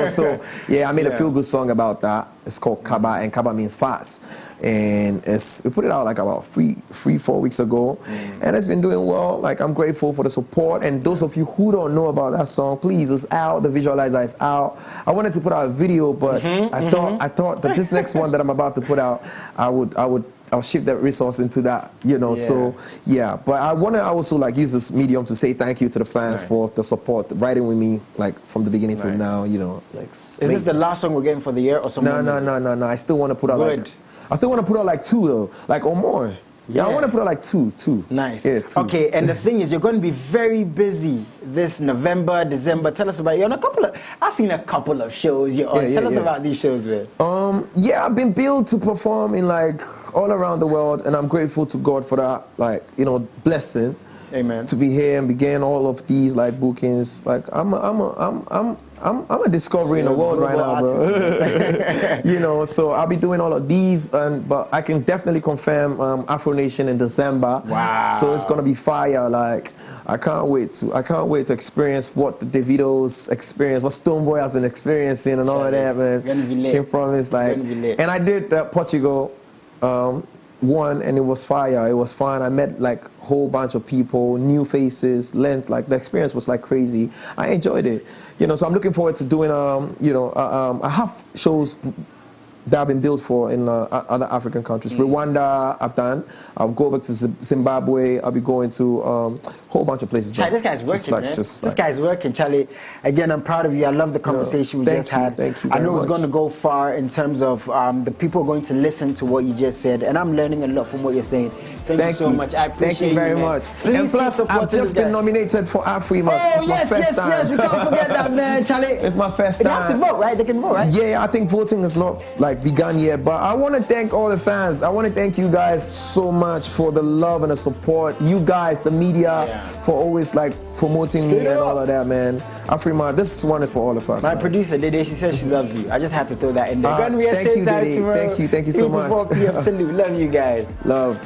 So I made a feel-good song about that. It's called Kaba, and Kaba means fast. And we put it out about 4 weeks ago, and it's been doing well. I'm grateful for the support. And those of you who don't know about that song, please, it's out. The visualizer is out. I wanted to put out a video, but I thought that this next one that I'm about to put out, I'll shift that resource into that, So but I want to also use this medium to say thank you to the fans for the support, riding with me from the beginning to now. Is this the last song we're getting for the year or something? No. I still want to put out I still want to put out 2 though, or more. Yeah, I want to put out 2. Nice. Yeah, 2. Okay, and the thing is, you're going to be very busy this November, December. Tell us about I've seen a couple of shows you're on. Tell us about these shows, man. I've been billed to perform in all around the world, and I'm grateful to God for that, blessing. Amen. to be here and begin all of these like bookings. Like I'm a discovery in the world right now, bro. You know, so I'll be doing all of these, but I can definitely confirm Afro Nation in December. Wow. So it's gonna be fire. Like I can't wait to experience what the Davido's experience, what Stonebwoy has been experiencing, and all of that, man. Came from is like, and I did Portugal. One, and it was fire. It was fun. I met like a whole bunch of people, new faces, lens. Like the experience was like crazy. I enjoyed it, you know. So I'm looking forward to doing, you know, I have shows that have been built for in other African countries. Rwanda, I've done. I'll go back to Zimbabwe. I'll be going to a whole bunch of places. Charlie, this guy's working, man. This guy's working, Charlie. Again, I'm proud of you. I love the conversation we just had. Thank you. I know it's going to go far in terms of the people going to listen to what you just said, and I'm learning a lot from what you're saying. Thank you so much. I appreciate Thank you very much. And plus, I've just been nominated for AfriMas. Oh, it's my first time. Yes, we can't forget that, man, Charlie. It's my first time. They have to vote, right? They can vote, right? Yeah, I think voting is not like begun yet, but I want to thank all the fans. I want to thank you guys so much for the love and the support. You guys, the media, for always like promoting me and all of that, man. AfriMas, this one is for all of us. My producer, Dede, she says she loves you. I just had to throw that in there. Thank you, Dede. Thank you so much. Salute. Love you guys. Love.